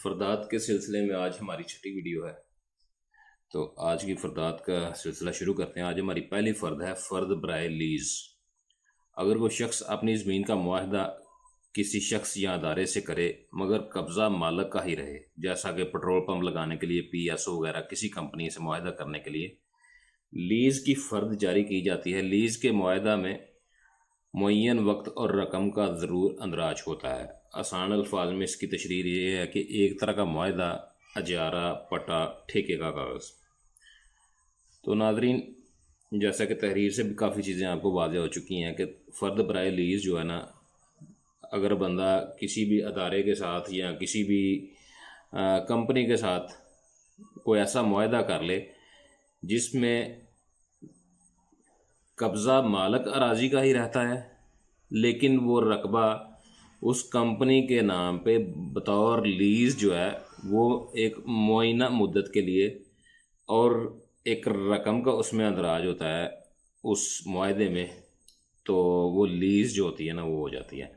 फ़रदात के सिलसिले में आज हमारी छठी वीडियो है। तो आज की फ़रदात का सिलसिला शुरू करते हैं। आज हमारी पहली फ़र्द है फ़र्द बराए लीज़। अगर कोई शख्स अपनी ज़मीन का मुआहदा किसी शख्स या अदारे से करे मगर कब्ज़ा मालक का ही रहे, जैसा कि पेट्रोल पंप लगाने के लिए PSO वगैरह किसी कंपनी से मुआहदा करने के लिए लीज़ की फ़र्द जारी की जाती है। लीज़ के मुआहदा में मुअय्यन वक्त और रकम का ज़रूर अंदराज होता है। आसान अल्फाज में इसकी तशरीह ये है कि एक तरह का मुआहदा, अजारा, पट्टा, ठेके का कागज़। तो नाज़रीन, जैसा कि तहरीर से भी काफ़ी चीज़ें आपको वाज़ेह हो चुकी हैं कि फ़र्द बराए लीज़ जो है ना, अगर बंदा किसी भी अदारे के साथ या किसी भी कंपनी के साथ कोई ऐसा मुआहदा कर ले जिसमें कब्ज़ा मालक अराजी का ही रहता है, लेकिन वो रकबा उस कंपनी के नाम पे बतौर लीज़ जो है वो एक मुअय्यना मुद्दत के लिए और एक रकम का उसमें अंदराज होता है उस मुआहदे में, तो वो लीज़ जो होती है ना वो हो जाती है।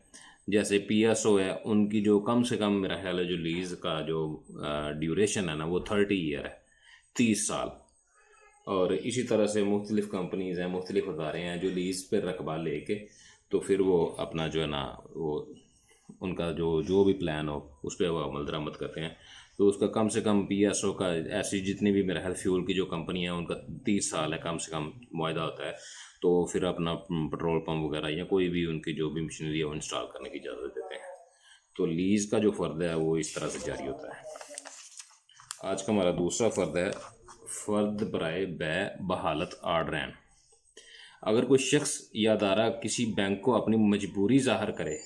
जैसे PSO है, उनकी जो कम से कम मेरा ख्याल है जो लीज़ का जो ड्यूरेशन है ना वो 30 ईयर है, 30 साल। और इसी तरह से मुख्तलिफ़ कंपनीज़ हैं, मुख्तलिफ़ अदारे हैं जो लीज़ पर रकबा लेके तो फिर वो अपना जो है ना वो उनका जो भी प्लान हो उस पर वो अमल दरामद करते हैं। तो उसका कम से कम PSO का ऐसी जितनी भी मेरा ख्याल फ्यूल की जो कंपनी है उनका 30 साल है कम से कम मुआहदा होता है। तो फिर अपना पेट्रोल पंप वगैरह या कोई भी उनकी जो भी मशीनरी है वो इंस्टॉल करने की इजाज़त देते हैं। तो लीज़ का जो फ़र्द है वो इस तरह से जारी होता है। आज का हमारा दूसरा फ़र्द है फ़र्द बराए बै बहालत आर्डरैन। अगर कोई शख्स या अदारा किसी बैंक को अपनी मजबूरी ज़ाहिर करे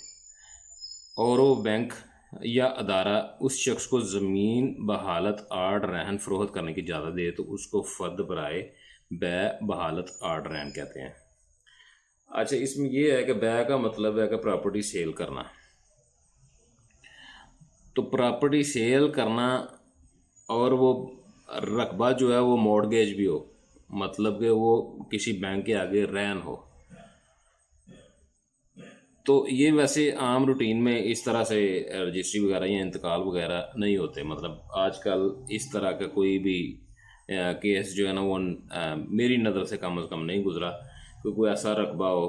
और वो बैंक या अदारा उस शख्स को ज़मीन बहालत आर्ड रहन फ़रोख्त करने की इजाज़त दे तो उसको फ़र्द बराए बै बहालत आर्ड रहन कहते हैं। अच्छा, इसमें यह है कि बै का मतलब है कि प्रॉपर्टी सेल करना। तो प्रॉपर्टी सेल करना और वो रकबा जो है वो मॉर्गेज भी हो, मतलब कि वो किसी बैंक के आगे रहन हो। तो ये वैसे आम रूटीन में इस तरह से रजिस्ट्री वगैरह या इंतकाल वगैरह नहीं होते। मतलब आजकल इस तरह का कोई भी केस जो है ना वो मेरी नज़र से कम अज़ कम नहीं गुजरा कि कोई ऐसा रकबा हो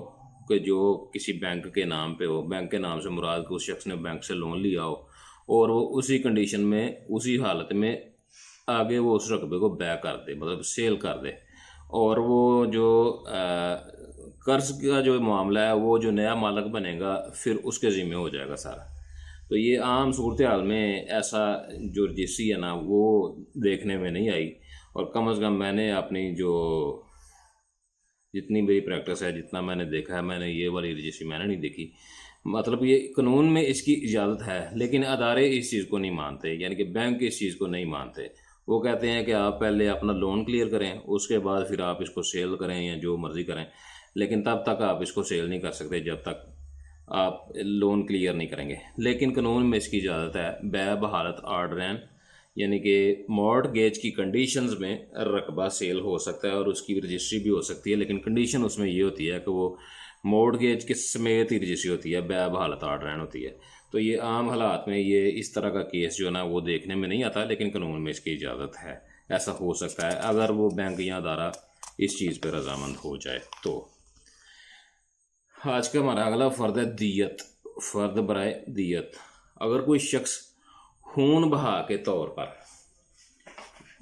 कि जो किसी बैंक के नाम पे हो। बैंक के नाम से मुराद कि उस शख्स ने बैंक से लोन लिया हो और वो उसी कंडीशन में उसी हालत में आगे वो उस रकबे को बै कर दे, मतलब सेल कर दे। और वो जो कर्ज का जो मामला है वो जो नया मालिक बनेगा फिर उसके ज़िम्मे हो जाएगा सारा। तो ये आम सूरत हाल में ऐसा जो रजिस्ट्री है ना वो देखने में नहीं आई। और कम अज़ कम मैंने अपनी जो जितनी मेरी प्रैक्टिस है, जितना मैंने देखा है, मैंने ये वाली रजिस्ट्री मैंने नहीं देखी। मतलब ये कानून में इसकी इजाज़त है लेकिन अदारे इस चीज़ को नहीं मानते, यानी कि बैंक इस चीज़ को नहीं मानते। वो कहते हैं कि आप पहले अपना लोन क्लियर करें, उसके बाद फिर आप इसको सेल करें या जो मर्ज़ी करें, लेकिन तब तक आप इसको सेल नहीं कर सकते जब तक आप लोन क्लियर नहीं करेंगे। लेकिन कानून में इसकी इजाज़त है बै बहालत आर्डरैन, यानी कि मॉर्टगेज की कंडीशंस में रकबा सेल हो सकता है और उसकी रजिस्ट्री भी हो सकती है, लेकिन कंडीशन उसमें ये होती है कि वो मॉर्टगेज के समेत ही रजिस्ट्री होती है, बै बहालत आर्डरैन होती है। तो ये आम हालात में ये इस तरह का केस जो है ना वो देखने में नहीं आता, लेकिन कानून में इसकी इजाज़त है। ऐसा हो सकता है अगर वो बैंक या अदारा इस चीज़ पर रजामंद हो जाए। तो आज का हमारा अगला फ़र्द है दियत, फ़र्द बराए दियत। अगर कोई शख्स खून बहा के तौर पर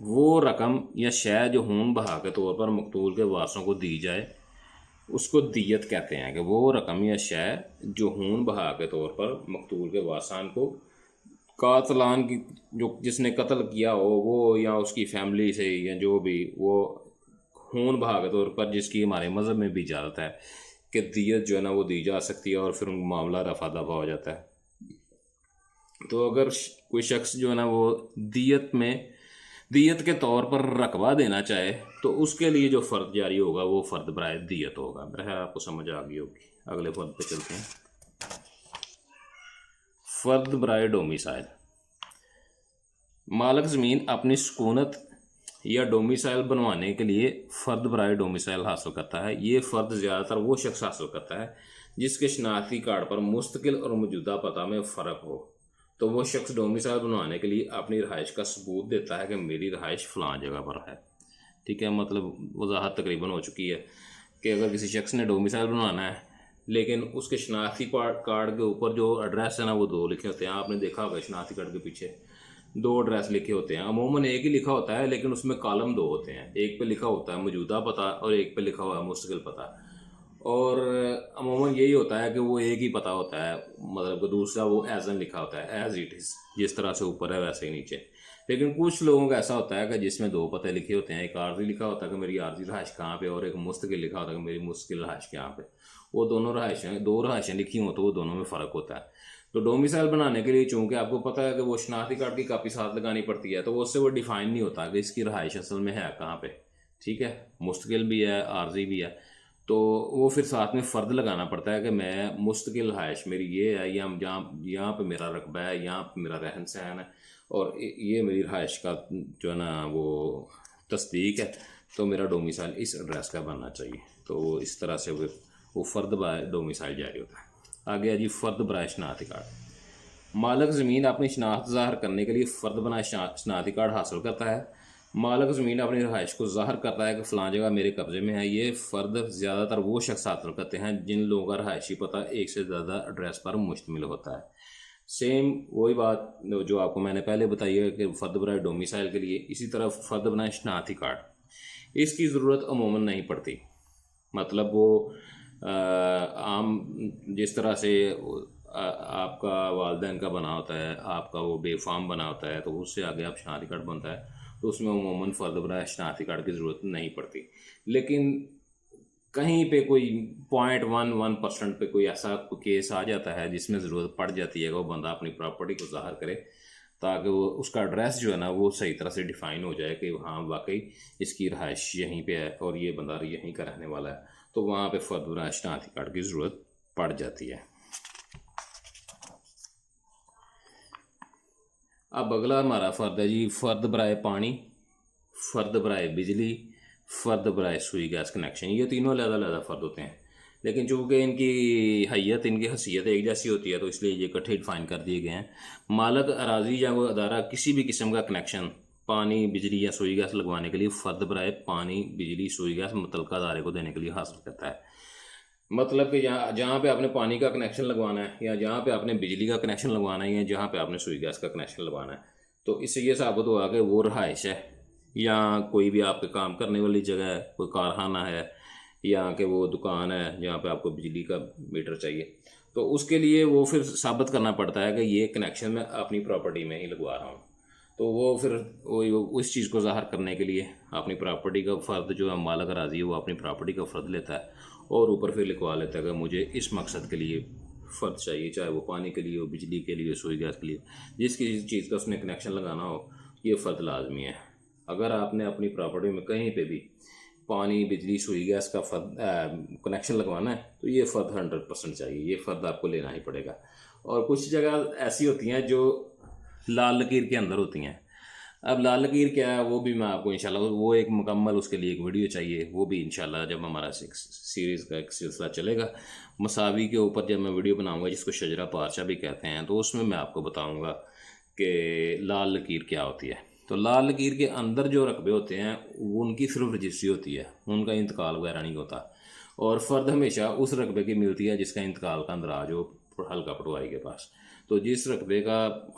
वो रकम या शय जो खून बहा के तौर पर मकतूल के वारसों को दी जाए उसको दियत कहते हैं। कि वो रकम या शय जो खून बहा के तौर पर मकतूल के वारसान को कातलान की जो जिसने कत्ल किया हो वो या उसकी फैमिली से या जो भी वो खून बहा के तौर पर जिसकी हमारे मज़हब में भी इजाज़त है कि दियत जो है ना वो दी जा सकती है और फिर मामला रफा दफा हो जाता है। तो अगर कोई शख्स जो है ना वो दियत के तौर पर रकबा देना चाहे तो उसके लिए जो फ़र्द जारी होगा वो फ़र्द बराए दियत होगा। मेरा आपको समझ आ गई होगी। अगले फ़र्द पे चलते हैं। फ़र्द बराए डोमिसाइल। मालिक ज़मीन अपनी सुकूनत या डोमिसाइल बनवाने के लिए फ़र्द बराए डोमिसाइल हासिल करता है। ये फ़र्द ज़्यादातर वो शख्स हासिल करता है जिसके शनाख्ती कार्ड पर मुस्तकिल और मौजूदा पता में फ़र्क हो। तो वो शख्स डोमिसाइल बनवाने के लिए अपनी रहाइश का सबूत देता है कि मेरी रहाइश फ़लाँ जगह पर है। ठीक है, मतलब वजाहत तकरीबन हो चुकी है कि अगर किसी शख्स ने डोमिसाइल बनवाना है लेकिन उसके शनाख्ती कार्ड के ऊपर जो एड्रेस है ना वो दो लिखे होते हैं। आपने देखा होगा शनाख्ती कार्ड के पीछे दो एड्रेस लिखे होते हैं। अमूमन एक ही लिखा होता है लेकिन उसमें कॉलम दो होते हैं। एक पे लिखा होता है मौजूदा पता और एक पे लिखा हुआ है मुस्तकिल पता। और अमूमन यही होता है कि वो एक ही पता होता है, मतलब कि दूसरा वो एज एन लिखा होता है, एज इट इज़, जिस तरह से ऊपर है वैसे ही नीचे। लेकिन कुछ लोगों का ऐसा होता है कि जिसमें दो पते लिखे होते हैं, एक आर्जी लिखा होता है कि मेरी आर्जी रहाइश कहाँ पे, और एक मुस्तकिल लिखा होता है कि मेरी मुस्तकिल रहाइश कहाँ पे। वो दोनों रहाइशें, दो रहाइशें लिखी हों तो वो दोनों में फ़र्क होता है। तो डोमिसाइल बनाने के लिए चूंकि आपको पता है कि वो शनाख्ती कार्ड की कापी साथ लगानी पड़ती है, तो वो उससे वो डिफाइन नहीं होता कि इसकी रहाइश असल में है कहाँ पे। ठीक है, मुस्तकिल भी है, आर्जी भी है, तो वो फिर साथ में फ़र्द लगाना पड़ता है कि मैं मुस्तकिल रहाइश मेरी ये है, या यहाँ पे मेरा रकबा है, यहाँ पे मेरा रहन सहन है, और ये मेरी रहाइश का जो है ना वो तस्दीक है, तो मेरा डोमिसाइल इस एड्रेस का बनना चाहिए। तो इस तरह से वो फ़र्द बाय डोमिसाइल जारी होता है। आ गया जी फ़र्द बराए शनाख्ती कार्ड। मालक ज़मीन अपनी शनाख्त ज़ाहिर करने के लिए फ़र्द बनाए शनाख्ती कार्ड हासिल करता है। मालक ज़मीन अपनी रहाइश को ज़ाहिर करता है कि फ़लाँ जगह मेरे कब्ज़े में है। ये फ़र्द ज़्यादातर वो शख्स हासिल करते हैं जिन लोगों का रहायशी पता एक से ज़्यादा एड्रेस पर मुश्तमिल होता है। सेम वही बात जो आपको मैंने पहले बताई है कि फ़र्द बराए डोमिसाइल के लिए, इसी तरह फ़र्द बनाए शनाख्ती कार्ड, इसकी ज़रूरत अमूमन नहीं पड़ती। मतलब वो आम जिस तरह से आपका वालदैन का बना होता है, आपका वो बेफाम बना होता है, तो उससे आगे आप शनाख्ती कार्ड बनता है, तो उसमें अमूमन फ़र्द बराए शनाख्ती कार्ड की ज़रूरत नहीं पड़ती। लेकिन कहीं पे कोई 0.11% पे कोई ऐसा केस आ जाता है जिसमें ज़रूरत पड़ जाती है कि वो बंदा अपनी प्रॉपर्टी को ज़ाहिर करे, ताकि वो उसका एड्रेस जो है ना वो सही तरह से डिफ़ाइन हो जाए कि हाँ वाकई इसकी रहाइश यहीं पे है और ये बंदा यहीं का रहने वाला है, तो वहाँ पे फ़र्द बराए शनाख्ती कार्ड की ज़रूरत पड़ जाती है। अब अगला हमारा फ़र्द है जी फ़र्द बराए पानी, फ़र्द बराए बिजली, फ़र्द बराए सुई गैस कनेक्शन। ये तीनों अलग-अलग फ़र्द होते हैं, लेकिन चूँकि इनकी हैयत, इनकी हसीयत एक जैसी होती है, तो इसलिए ये इकट्ठे डिफ़ाइन कर दिए गए हैं। मालक अराजी या कोई अदारा किसी भी किस्म का कनेक्शन पानी, बिजली या सुई गैस लगवाने के लिए फ़र्द बराए पानी, बिजली, सुई गैस मुतल्लिका अदारे को देने के लिए हासिल करता है। मतलब कि जहाँ पे आपने पानी का कनेक्शन लगवाना है, या जहाँ पे आपने बिजली का कनेक्शन लगवाना है, या जहाँ पे आपने सुई गैस का कनेक्शन लगवाना है, तो इससे ये साबित हुआ कि वो रहाइश है, या कोई भी आपके काम करने वाली जगह है, कोई कारखाना है, या कि वो दुकान है जहाँ पे आपको बिजली का मीटर चाहिए। तो उसके लिए वो फिर साबित करना पड़ता है कि ये कनेक्शन मैं अपनी प्रॉपर्टी में ही लगवा रहा हूँ। तो वो फिर वही उस चीज़ को ज़ाहिर करने के लिए अपनी प्रॉपर्टी का फ़र्द जो है मालक राज़ी है वो अपनी प्रॉपर्टी का फ़र्द लेता है, और ऊपर फिर लिखवा लेता है कि मुझे इस मकसद के लिए फ़र्द चाहिए, चाहे वो पानी के लिए हो, बिजली के लिए, सुई गैस के लिए, जिस किसी चीज़ का उसने कनेक्शन लगाना हो, ये फ़र्द लाजमी है। अगर आपने अपनी प्रॉपर्टी में कहीं पे भी पानी, बिजली, सुई गैस का फ़र्द कनेक्शन लगवाना है, तो ये फ़र्द 100% चाहिए, ये फ़र्द आपको लेना ही पड़ेगा। और कुछ जगह ऐसी होती हैं जो लाल लकीर के अंदर होती हैं। अब लाल लकीर क्या है वो भी मैं आपको इंशाल्लाह, वो एक मुकम्मल उसके लिए एक वीडियो चाहिए, वो भी इंशाल्लाह जब हमारा सीरीज़ का एक सिलसिला चलेगा मसावी के ऊपर, जब मैं वीडियो बनाऊंगा जिसको शजरा पारचा भी कहते हैं, तो उसमें मैं आपको बताऊंगा कि लाल लकीर क्या होती है। तो लाल लकीर के अंदर जो रकबे होते हैं वो उनकी सिर्फ रजिस्ट्री होती है, उनका इंतकाल वगैरह नहीं होता, और फ़र्द हमेशा उस रकबे की मिलती है जिसका इंतकाल का अंदराज हो हल्का पटवारी के पास। तो जिस रकबे का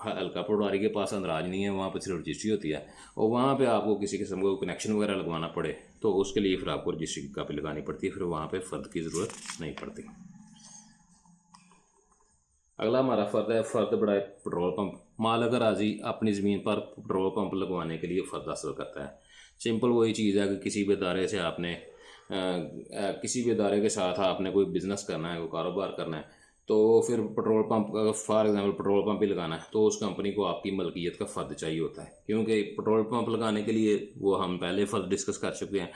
हल्का पटवारी के पास अंदराज नहीं है वहाँ पर सिर्फ रजिस्ट्री होती है, और वहाँ पे आपको किसी किस्म का कनेक्शन वगैरह लगवाना पड़े तो उसके लिए फिर आपको रजिस्ट्री की कापी लगानी पड़ती है, फिर वहाँ पे फ़र्द की ज़रूरत नहीं पड़ती। अगला हमारा फ़र्द है फ़र्द बराए पेट्रोल पंप। मालक राज़ी अपनी ज़मीन पर पेट्रोल पंप लगवाने के लिए फ़र्द हासिल करता है। सिंपल वही चीज़ है कि किसी भी इदारे से आपने किसी भी इदारे के साथ आपने कोई बिज़नेस करना है, कोई कारोबार करना है, तो फिर पेट्रोल पंप का फॉर एग्जांपल पेट्रोल पंप ही लगाना है, तो उस कंपनी को आपकी मलकियत का फ़र्द चाहिए होता है, क्योंकि पेट्रोल पंप लगाने के लिए वो हम पहले फ़र्द डिस्कस कर चुके हैं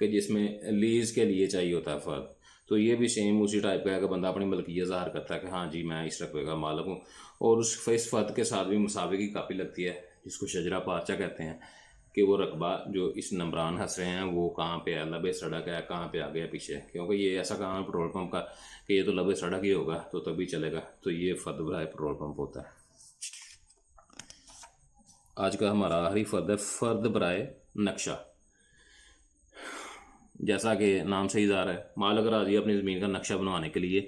कि जिसमें लीज़ के लिए चाहिए होता है फ़र्द। तो ये भी सेम उसी टाइप का है कि बंदा अपनी मलकियत ज़ाहिर करता है कि हाँ जी मैं इस रकबे का मालिक हूँ, और उस इस फ़र्द के साथ भी मुसावे की कापी लगती है जिसको शजरा पारचा कहते हैं, कि वो रकबा जो इस नंबरान हंस रहे हैं वो कहाँ पे है, लबे सड़क है, कहाँ पे आगे है पीछे, क्योंकि ये ऐसा काम है पेट्रोल पंप का कि ये तो लबे सड़क ही होगा तो तभी चलेगा, तो ये फ़र्द बराए पेट्रोल पंप होता है। आज का हमारा आखिरी फ़र्द है फ़र्द बराए नक्शा। जैसा कि नाम से ही ज़ाहिर है, मालिक राजी अपनी ज़मीन का नक्शा बनवाने के लिए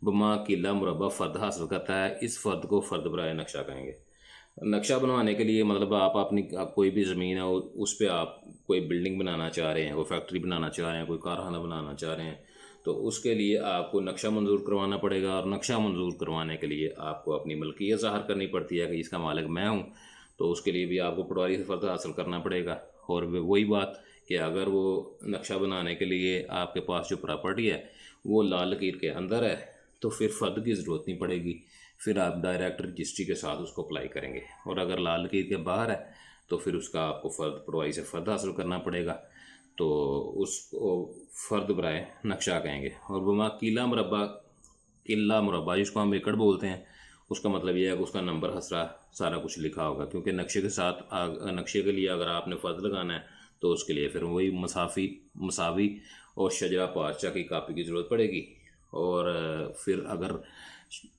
बमा किला मुरबा फ़र्द हासिल करता है। इस फ़र्द को फ़र्द बराए नक्शा कहेंगे। नक्शा बनवाने के लिए मतलब आप कोई भी ज़मीन है उस पर आप कोई बिल्डिंग बनाना चाह रहे हैं, कोई फैक्ट्री बनाना चाह रहे हैं, कोई कारखाना बनाना चाह रहे हैं, तो उसके लिए आपको नक्शा मंजूर करवाना पड़ेगा। और नक्शा मंजूर करवाने के लिए आपको अपनी मलकियत ज़ाहिर करनी पड़ती है कि इसका मालिक मैं हूँ। तो उसके लिए भी आपको पटवारी से फ़र्द हासिल करना पड़ेगा। और वही बात कि अगर वो नक्शा बनाने के लिए आपके पास जो प्रॉपर्टी है वो लाल लकीर के अंदर है तो फिर फ़र्द की ज़रूरत नहीं पड़ेगी, फिर आप डायरेक्ट रजिस्ट्री के साथ उसको अप्लाई करेंगे। और अगर लाल लकीर के बाहर है तो फिर उसका आपको फ़र्द पटवारी से फ़र्द हासिल करना पड़ेगा, तो उसको फ़र्द बराए नक्शा कहेंगे। और वमा किला मुरबा जिसको हम एकड़ बोलते हैं, उसका मतलब यह है कि उसका नंबर हसरा सारा कुछ लिखा होगा, क्योंकि नक्शे के साथ नक्शे के लिए अगर आपने फ़र्द लगाना है तो उसके लिए फिर वही मसावी और शजरा पारचा की कापी की ज़रूरत पड़ेगी। और फिर अगर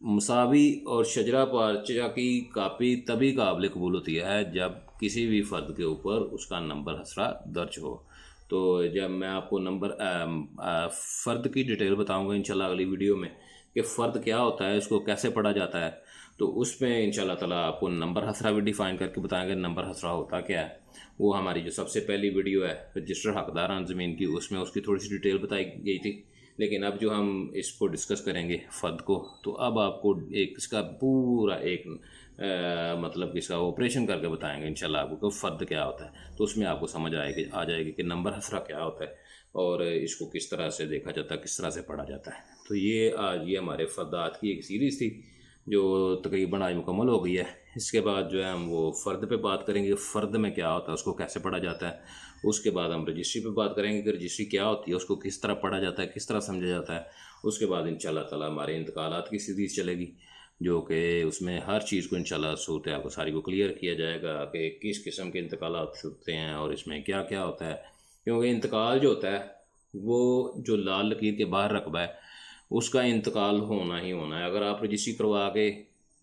मसावी और शजरा पारचा की कापी तभी काबिल कबूल होती है जब किसी भी फ़र्द के ऊपर उसका नंबर हसरा दर्ज हो। तो जब मैं आपको फ़र्द की डिटेल बताऊंगा इंशाल्लाह अगली वीडियो में कि फ़र्द क्या होता है, इसको कैसे पढ़ा जाता है, तो उसमें इंशाल्लाह ताला आपको नंबर हसरा भी डिफ़ाइन करके बताएंगे नंबर हसरा होता क्या है। वो हमारी जो सबसे पहली वीडियो है रजिस्टर हकदारान ज़मीन की, उसमें उसकी थोड़ी सी डिटेल बताई गई थी। लेकिन अब जो हम इसको डिस्कस करेंगे फ़र्द को, तो अब आपको एक इसका पूरा एक मतलब इसका ऑपरेशन करके बताएंगे इंशाल्लाह आपको कि फ़र्द क्या होता है। तो उसमें आपको समझ आ जाएगी कि नंबर हसरा क्या होता है और इसको किस तरह से देखा जाता है, किस तरह से पढ़ा जाता है। तो ये आज ये हमारे फ़र्दात की एक सीरीज़ थी जो तकरीबन आज मुकम्मल हो गई है। इसके बाद जो है हम वो फ़र्द पे बात करेंगे, फ़र्द में क्या होता है, उसको कैसे पढ़ा जाता है। उसके बाद हम रजिस्ट्री पे बात करेंगे कि रजिस्ट्री क्या होती है, उसको किस तरह पढ़ा जाता है, किस तरह समझा जाता है। उसके बाद इंशाल्लाह ताला हमारे इंतकालात की सीरीज़ चलेगी, जो कि उसमें हर चीज़ को इंशाल्लाह सूरत हाल को सारी को क्लियर किया जाएगा कि किस किस्म के इंतकालात होते हैं और इसमें क्या क्या होता है। क्योंकि इंतकाल जो होता है वो जो लाल लकीर के बाहर रकबा है उसका इंतकाल होना ही होना है। अगर आप रजिस्ट्री करवा के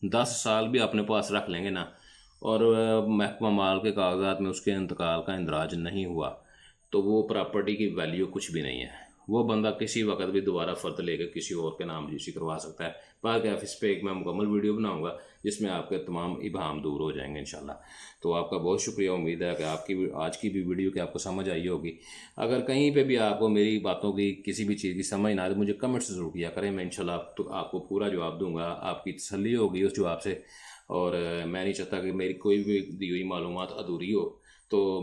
10 साल भी अपने पास रख लेंगे ना और महकमा माल के कागजात में उसके इंतकाल का इंदराज नहीं हुआ तो वो प्रॉपर्टी की वैल्यू कुछ भी नहीं है। वो बंदा किसी वक्त भी दोबारा फ़र्द लेकर किसी और के नाम रजिस्ट्री करवा सकता है। बाकी इस पर एक मैं मुकम्मल वीडियो बनाऊंगा जिसमें आपके तमाम इबाहम दूर हो जाएंगे इंशाल्लाह। तो आपका बहुत शुक्रिया, उम्मीद है कि आपकी आज की भी वीडियो की आपको समझ आई होगी। अगर कहीं पे भी आपको मेरी बातों की किसी भी चीज़ की समझ ना आए तो मुझे कमेंट्स ज़रूर किया करें, मैं इंशाल्लाह तो आपको पूरा जवाब दूंगा, आपकी तसल्ली होगी उस जवाब से। और मैं नहीं चाहता कि मेरी कोई भी दी हुई मालूमात अधूरी हो, तो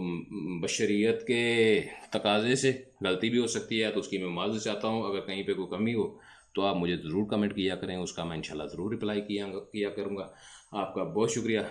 बशरियत के तकाजे से गलती भी हो सकती है, तो उसकी मैं माज़रत चाहता हूँ। अगर कहीं पे कोई कमी हो तो आप मुझे ज़रूर कमेंट किया करें, उसका मैं इंशाल्लाह ज़रूर रिप्लाई किया करूँगा। आपका बहुत शुक्रिया।